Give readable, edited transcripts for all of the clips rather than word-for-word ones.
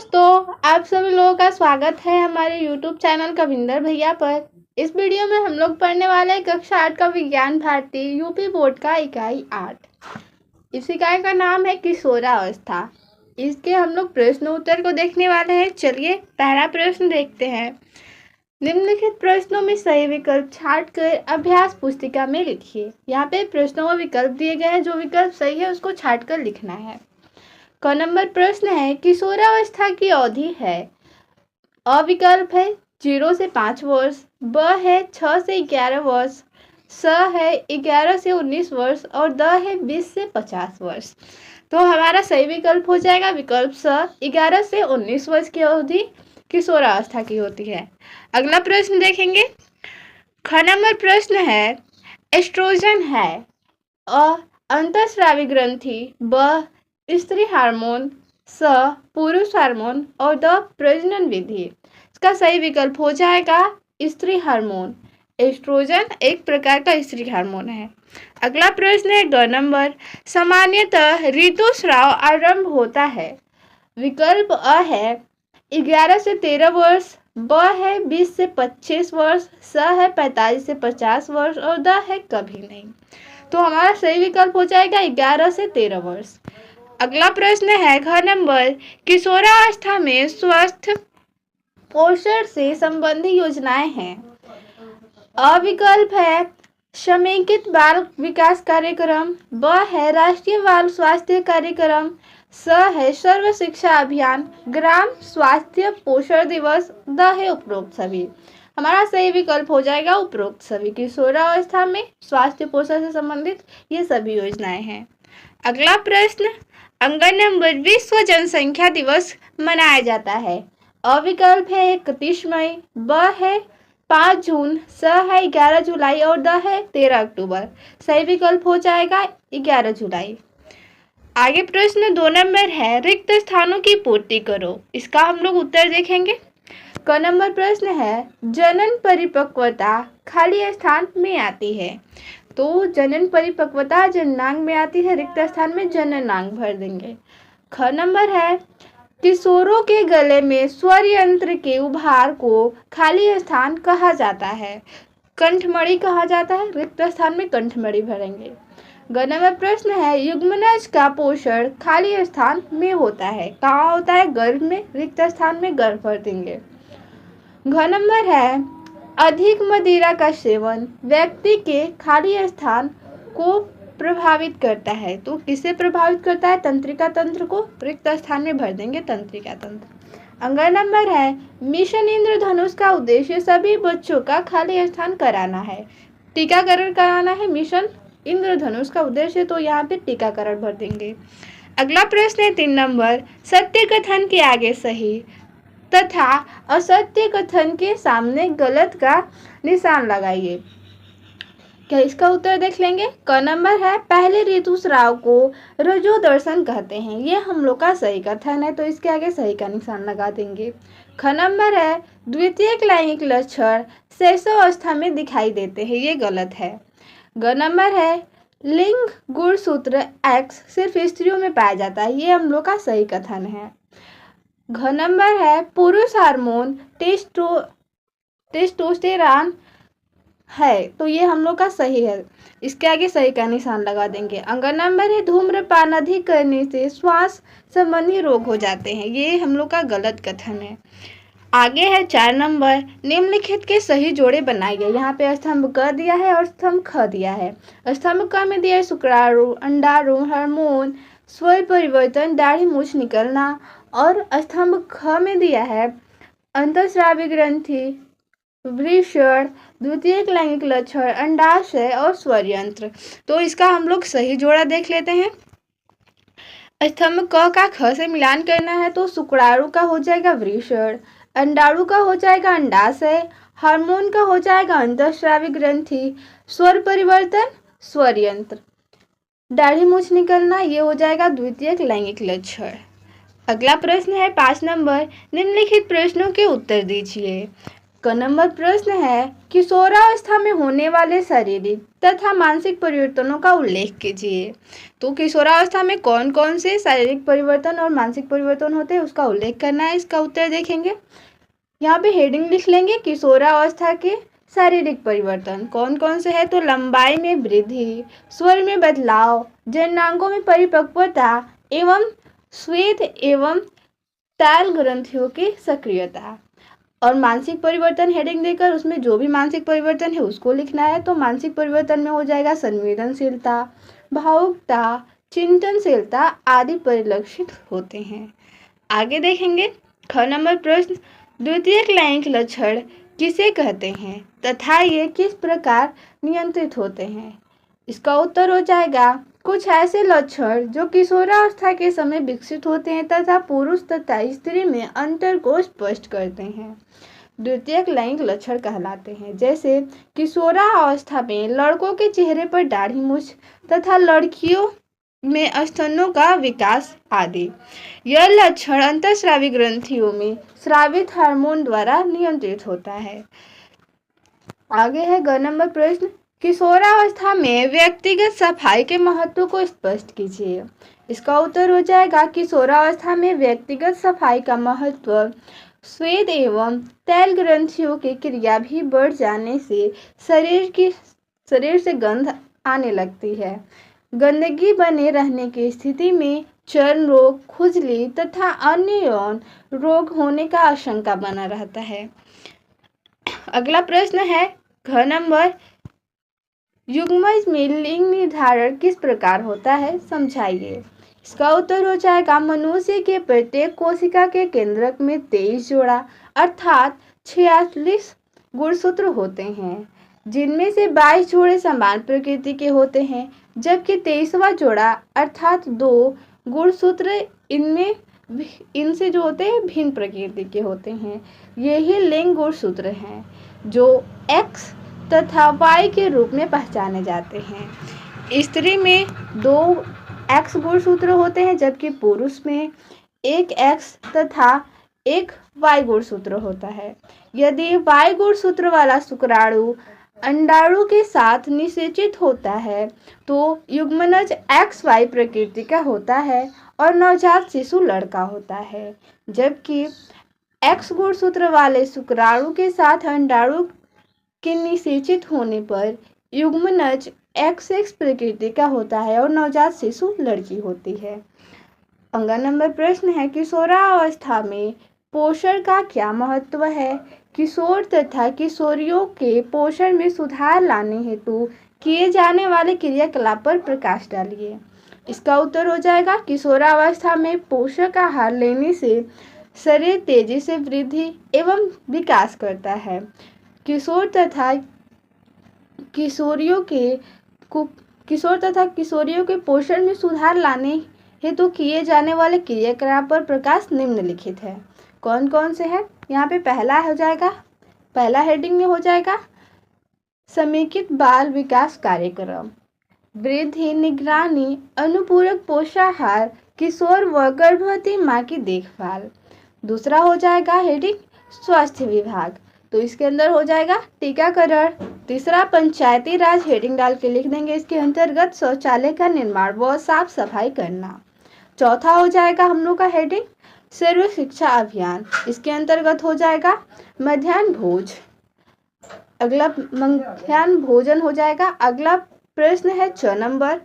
दोस्तों, आप सभी लोगों का स्वागत है हमारे YouTube चैनल कविंदर भैया पर। इस वीडियो में हम लोग पढ़ने वाले हैं कक्षा 8 का विज्ञान भारती यूपी बोर्ड का इकाई 8। इस इकाई का नाम है किशोरावस्था। इसके हम लोग प्रश्न उत्तर को देखने वाले हैं। चलिए पहला प्रश्न देखते हैं। निम्नलिखित प्रश्नों में सही विकल्प छांटकर अभ्यास पुस्तिका में लिखिए। यहाँ पे प्रश्नों में विकल्प दिए गए हैं, जो विकल्प सही है उसको छांटकर लिखना है। क नंबर प्रश्न है किशोरावस्था की अवधि है। अ विकल्प है 0 से 5 वर्ष, ब है 6 से 11 वर्ष, स है 11 से 19 वर्ष और द है 20 से 50 वर्ष। तो हमारा सही विकल्प हो जाएगा विकल्प स, 11 से 19 वर्ष की अवधि किशोरावस्था की होती है। अगला प्रश्न देखेंगे। ख नंबर प्रश्न है एस्ट्रोजन है। अ अंतःस्रावी ग्रंथि, ब स्त्री हार्मोन, स पुरुष हार्मोन और द प्रजनन विधि। इसका सही विकल्प हो जाएगा स्त्री हार्मोन। एस्ट्रोजन एक प्रकार का स्त्री हार्मोन है। अगला प्रश्न है ग नंबर। सामान्यतः ऋतुस्राव आरंभ होता है। विकल्प अ है 11 से 13 वर्ष, ब है 20 से 25 वर्ष, स है 45 से 50 वर्ष और द है कभी नहीं। तो हमारा सही विकल्प हो जाएगा 11 से 13 वर्ष। अगला प्रश्न है घ नंबर। किशोरावस्था में स्वस्थ पोषण से संबंधित योजनाएं हैं। अ विकल्प है समेकित बाल विकास कार्यक्रम, ब है राष्ट्रीय बाल स्वास्थ्य कार्यक्रम, स है सर्व शिक्षा अभियान, ग्राम स्वास्थ्य पोषण दिवस, द है उपरोक्त सभी। हमारा सही विकल्प हो जाएगा उपरोक्त सभी। किशोरावस्था में स्वास्थ्य पोषण से संबंधित ये सभी योजनाएं हैं। अगला प्रश्न। अंगन नंबर विश्व जनसंख्या दिवस मनाया जाता है। अ विकल्प है 31 मई, ब है 5 जून, स है 11 जुलाई और द है 13 अक्टूबर। सही विकल्प हो जाएगा 11 जुलाई। आगे प्रश्न 2 नंबर है रिक्त स्थानों की पूर्ति करो। इसका हम लोग उत्तर देखेंगे। क नंबर प्रश्न है जनन परिपक्वता खाली स्थान में आती है। तो जनन परिपक्वता जननांग में आती है, रिक्त स्थान में जननांग भर देंगे। ख नंबर है किशोरों के गले में स्वर यंत्र के उभार को खाली स्थान कहा जाता है। कंठमणि कहा जाता है, रिक्त स्थान में कंठमणि भरेंगे। ग नंबर प्रश्न है युग्मनज का पोषण खाली स्थान में होता है। कहाँ होता है? गर्भ में, रिक्त स्थान में गर्भ भर देंगे। घ नंबर है अधिक मदिरा का सेवन व्यक्ति के खाली स्थान को प्रभावित करता है। तो किसे प्रभावित करता है? तंत्रिका तंत्र को, रिक्त स्थान में भर देंगे तंत्रिका तंत्र। अंग नंबर है मिशन इंद्रधनुष का उद्देश्य सभी बच्चों का खाली स्थान कराना है। टीकाकरण कराना है मिशन इंद्रधनुष का उद्देश्य, तो यहाँ पे टीकाकरण भर देंगे। अगला प्रश्न है 3 नंबर। सत्य कथन के आगे सही तथा असत्य कथन के सामने गलत का निशान लगाइए। क्या इसका उत्तर देख लेंगे। क नंबर है पहले ऋतुस्राव को रजो दर्शन कहते हैं। ये हम लोग का सही कथन है, तो इसके आगे सही का निशान लगा देंगे। ख नंबर है द्वितीयक लैंगिक लक्षण शैशवावस्था में दिखाई देते हैं। ये गलत है। ग नंबर है लिंग गुणसूत्र एक्स सिर्फ स्त्रियों में पाया जाता है। ये हम लोग का सही कथन है। घ नंबर है पुरुष हार्मोन टेस्टोस्टेरॉन है, तो ये हम लोग का सही है। इसके आगे सही का निशान लगा देंगे। अंग नंबर है धूम्रपान अधिक करने से श्वास संबंधी रोग हो जाते हैं। ये हम लोग का गलत कथन है। आगे है 4 नंबर। निम्नलिखित के सही जोड़े बनाइए। यहाँ पे स्तंभ क दिया है और स्तंभ ख दिया है। स्तंभ क में दिया है शुक्राणु, अंडाणु, हार्मोन, स्वर परिवर्तन, दाढ़ी मूछ निकलना और स्तंभ ख में दिया है अंतःस्रावी ग्रंथि, वृषण, द्वितीयक लैंगिक लक्षण, अंडाशय और स्वर यंत्र। तो इसका हम लोग सही जोड़ा देख लेते हैं। स्तंभ क का ख से मिलान करना है, तो शुक्राणु का हो जाएगा वृषण, अंडाणु का हो जाएगा अंडाशय, हार्मोन का हो जाएगा अंतःस्रावी ग्रंथि, स्वर परिवर्तन स्वर यंत्र, दाढ़ी मूछ निकलना ये हो जाएगा द्वितीयक लैंगिक लक्षण। अगला प्रश्न है 5 नंबर। निम्नलिखित प्रश्नों के उत्तर दीजिए। क नंबर प्रश्न है किशोरावस्था में होने वाले शारीरिक तथा मानसिक परिवर्तनों का उल्लेख कीजिए। तो किशोरावस्था में कौन कौन से शारीरिक परिवर्तन और मानसिक परिवर्तन होते हैं उसका उल्लेख करना है। इसका उत्तर देखेंगे, यहाँ पे हेडिंग लिख लेंगे किशोरावस्था के शारीरिक परिवर्तन कौन कौन से है। तो लंबाई में वृद्धि, स्वर में बदलाव, जननांगों में परिपक्वता एवं श्वेत एवं ताल ग्रंथियों की सक्रियता। और मानसिक परिवर्तन हेडिंग देकर उसमें जो भी मानसिक परिवर्तन है उसको लिखना है। तो मानसिक परिवर्तन में हो जाएगा संवेदनशीलता, भावुकता, चिंतनशीलता आदि परिलक्षित होते हैं। आगे देखेंगे ख नंबर प्रश्न, द्वितीयक लैंगिक लक्षण किसे कहते हैं तथा ये किस प्रकार नियंत्रित होते हैं। इसका उत्तर हो जाएगा कुछ ऐसे लक्षण जो किशोरावस्था के समय विकसित होते हैं तथा पुरुष तथा स्त्री में अंतर को स्पष्ट करते हैं, द्वितीयक लैंगिक लक्षण कहलाते हैं। जैसे किशोरावस्था में लड़कों के चेहरे पर दाढ़ी मूंछ तथा लड़कियों में स्तनों का विकास आदि। यह लक्षण अंतःस्रावी ग्रंथियों में स्रावित हार्मोन द्वारा नियंत्रित होता है। आगे है ग नंबर प्रश्न, किशोरावस्था में व्यक्तिगत सफाई के महत्व को स्पष्ट कीजिए। इसका उत्तर हो जाएगा किशोरावस्था में व्यक्तिगत सफाई का महत्व श्वेत एवं तैल ग्रंथियों की क्रिया भी बढ़ जाने से शरीर से गंध आने लगती है। गंदगी बने रहने की स्थिति में चर्म रोग, खुजली तथा अन्य यौन रोग होने का आशंका बना रहता है। अगला प्रश्न है घ नंबर, युग्मज में लिंग निर्धारण किस प्रकार होता है समझाइए। इसका उत्तर हो जाएगा मनुष्य के प्रत्येक कोशिका के केंद्रक में 23 जोड़ा अर्थात 46 गुणसूत्र होते हैं, जिनमें से 22 जोड़े समान प्रकृति के होते हैं, जबकि 23वां जोड़ा अर्थात 2 गुणसूत्र इनसे जो होते हैं भिन्न प्रकृति के होते हैं। यही लिंग गुणसूत्र हैं जो X तथा Y के रूप में पहचाने जाते हैं। स्त्री में 2 X गुणसूत्र होते हैं, जबकि पुरुष में 1 X तथा 1 Y गुणसूत्र होता है। यदि Y गुणसूत्र वाला शुक्राणु अंडाणु के साथ निषेचित होता है तो युग्मनज XY प्रकृति का होता है और नवजात शिशु लड़का होता है, जबकि X गुणसूत्र वाले शुक्राणु के साथ अंडाणु के निषेचित होने पर युग्मनज XX प्रकृति का होता है और नवजात शिशु लड़की होती है। अगला नंबर प्रश्न है किशोरावस्था में पोषण का क्या महत्व है। किशोर तथा किशोरियों के पोषण में सुधार लाने हेतु किए जाने वाले क्रियाकलाप पर प्रकाश डालिए। इसका उत्तर हो जाएगा किशोरावस्था में पोषक आहार लेने से शरीर तेजी से वृद्धि एवं विकास करता है। किशोर तथा किशोरियों के पोषण में सुधार लाने हेतु किए जाने वाले क्रियाकलाप पर प्रकाश निम्नलिखित है। कौन कौन से हैं? यहाँ पे पहला हेडिंग में हो जाएगा समेकित बाल विकास कार्यक्रम, वृद्धि निगरानी, अनुपूरक पोषाहार, किशोर व गर्भवती माँ की देखभाल। दूसरा हो जाएगा हेडिंग स्वास्थ्य विभाग, तो इसके अंदर हो जाएगा टीकाकरण। तीसरा पंचायती राज हेडिंग डाल के लिख देंगे, इसके अंतर्गत शौचालय का निर्माण व साफ सफाई करना। चौथा हो जाएगा हम लोग का हेडिंग सर्व शिक्षा अभियान, इसके अंतर्गत हो जाएगा मध्याह्न भोज। अगला मध्याह्न भोजन हो जाएगा। अगला प्रश्न है 6 नंबर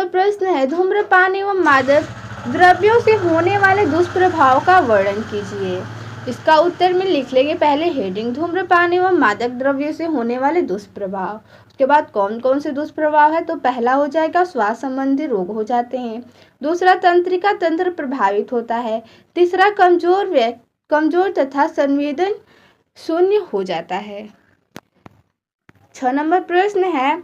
प्रश्न है धूम्रपान एवं मादक द्रव्यों से होने वाले दुष्प्रभाव का वर्णन कीजिए। इसका उत्तर में लिख लेंगे पहले हेडिंग धूम्रपान एवं मादक द्रव्यों से होने वाले दुष्प्रभाव। उसके बाद कौन कौन से दुष्प्रभाव है, तो पहला हो जाएगा श्वास संबंधी रोग हो जाते हैं। दूसरा तंत्रिका तंत्र प्रभावित होता है। तीसरा कमजोर तथा संवेदन शून्य हो जाता है। 6 नंबर प्रश्न है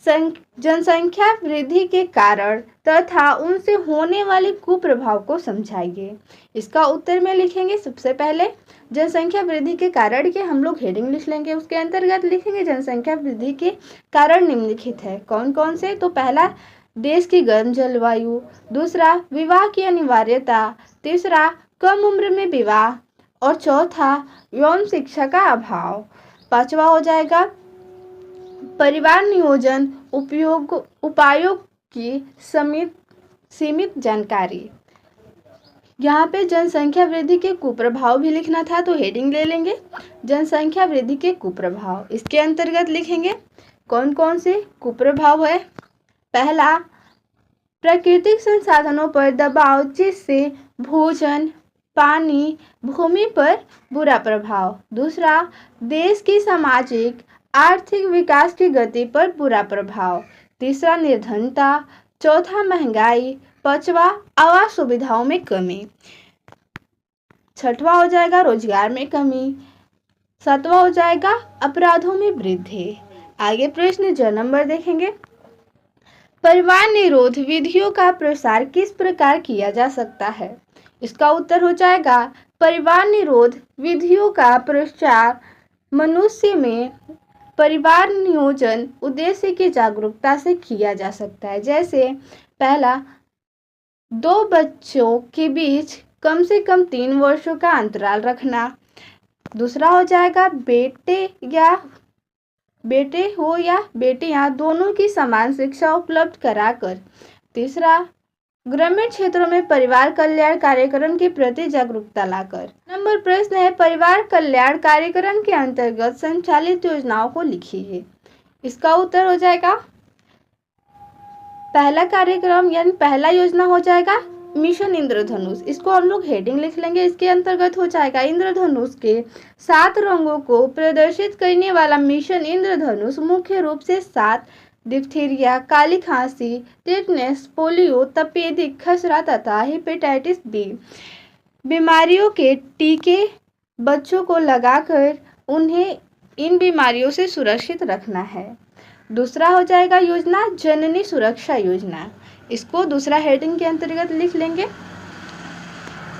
जनसंख्या वृद्धि के कारण तथा उनसे होने वाले कुप्रभाव को समझाइए। इसका उत्तर में लिखेंगे सबसे पहले जनसंख्या वृद्धि के कारण के हम लोग हेडिंग लिख लेंगे, उसके अंतर्गत लिखेंगे जनसंख्या वृद्धि के कारण निम्नलिखित है। कौन कौन से, तो पहला देश की गर्म जलवायु, दूसरा विवाह की अनिवार्यता, तीसरा कम उम्र में विवाह और चौथा यौन शिक्षा का अभाव। पांचवा हो जाएगा परिवार नियोजन उपायों की सीमित जानकारी। यहाँ पे जनसंख्या वृद्धि के कुप्रभाव भी लिखना था तो हेडिंग ले लेंगे जनसंख्या वृद्धि के कुप्रभाव। इसके अंतर्गत लिखेंगे कौन कौन से कुप्रभाव है। पहला, प्राकृतिक संसाधनों पर दबाव जिससे भोजन, पानी, भूमि पर बुरा प्रभाव। दूसरा, देश की सामाजिक आर्थिक विकास की गति पर बुरा प्रभाव। तीसरा, निर्धनता। चौथा, महंगाई। पांचवा, आवास सुविधाओं में कमी। छठवां हो जाएगा रोजगार में कमी। सातवां हो जाएगा अपराधों में वृद्धि। आगे प्रश्न ज नंबर देखेंगे। परिवार निरोध विधियों का प्रसार किस प्रकार किया जा सकता है। इसका उत्तर हो जाएगा परिवार निरोध विधियों का प्रसार मनुष्य में परिवार नियोजन उद्देश्य की जागरूकता से किया जा सकता है। जैसे पहला, 2 बच्चों के बीच कम से कम 3 वर्षों का अंतराल रखना। दूसरा हो जाएगा बेटे हो या बेटियां दोनों की समान शिक्षा उपलब्ध कराकर। तीसरा, ग्रामीण क्षेत्रों में परिवार कल्याण कार्यक्रम के प्रति जागरूकता लाकर। नंबर प्रश्न है परिवार कल्याण कार्यक्रम के अंतर्गत संचालित योजनाओं को लिखिए। इसका उत्तर हो जाएगा पहला कार्यक्रम यानी पहला योजना हो जाएगा मिशन इंद्रधनुष। इसको हम लोग हेडिंग लिख लेंगे। इसके अंतर्गत हो जाएगा इंद्रधनुष के 7 रंगों को प्रदर्शित करने वाला मिशन इंद्रधनुष मुख्य रूप से 7 डिप्थीरिया, काली खांसी, टिटनेस, पोलियो, तपेदिक, खसरा तथा हेपेटाइटिस बी बीमारियों के टीके बच्चों को लगाकर उन्हें इन बीमारियों से सुरक्षित रखना है। दूसरा हो जाएगा योजना जननी सुरक्षा योजना। इसको दूसरा हेडिंग के अंतर्गत लिख लेंगे।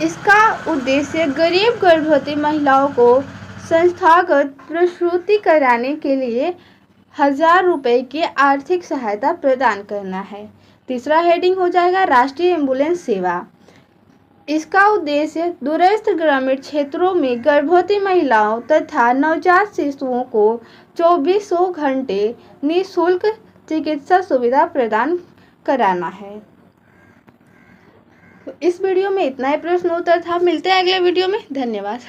इसका उद्देश्य गरीब गर्भवती महिलाओं को संस्थागत प्रसूति कराने के लिए 1000 रुपए की आर्थिक सहायता प्रदान करना है। तीसरा हेडिंग हो जाएगा राष्ट्रीय एम्बुलेंस सेवा। इसका उद्देश्य दूरस्थ ग्रामीण क्षेत्रों में गर्भवती महिलाओं तथा नवजात शिशुओं को 2400 घंटे निःशुल्क चिकित्सा सुविधा प्रदान कराना है। तो इस वीडियो में इतना ही प्रश्न उत्तर था। मिलते हैं अगले वीडियो में। धन्यवाद।